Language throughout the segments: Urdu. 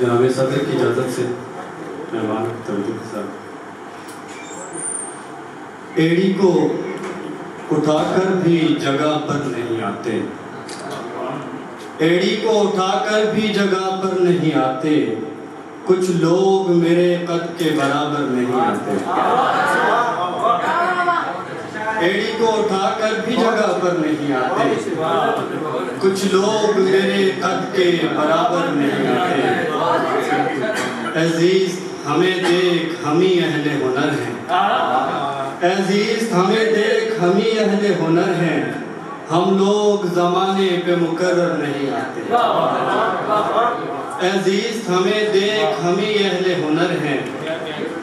جناب صدر کی اجازت سے مہمان توجہ کے ساتھ ایڑی کو اٹھا کر بھی جگہ پر نہیں آتے، ایڑی کو اٹھا کر بھی جگہ پر نہیں آتے، کچھ لوگ میرے قد کے برابر نہیں آتے، ایڑی کو اٹھا کر بھی جگہ پر نہیں آتے، کچھ لوگ میرے قد کے برابر نہیں آتے۔ عزیز ہمیں دیکھ ہم ہی اہل ہنر ہیں، عزیز ہمیں دیکھ ہم ہی اہل ہنر ہیں، ہم لوگ زمانے پہ مقرر نہیں آتے۔ عزیز ہمیں دیکھ ہم ہی اہل ہنر ہیں،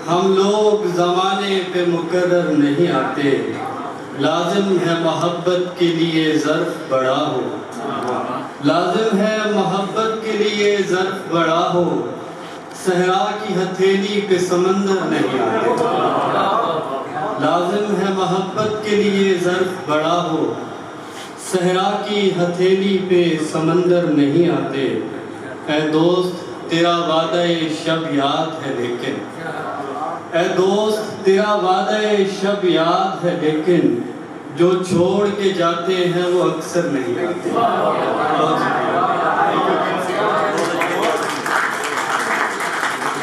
ہم لوگ زمانے پہ مقرر نہیں آتے۔ لازم ہے محبت کے لیے ظرف بڑا ہو، لازم ہے محبت کے لیے ظرف بڑا ہو، صحرا کی ہتھیلی پہ سمندر نہیں آتے۔ لازم ہے محبت کے لیے ظرف بڑا ہو، صحرا کی ہتھیلی پہ سمندر نہیں آتے۔ اے دوست تیرا وعدہ شب یاد ہے لیکن، اے دوست تیرا وعدہ شب یاد ہے لیکن، جو چھوڑ کے جاتے ہیں وہ اکثر نہیں آتے۔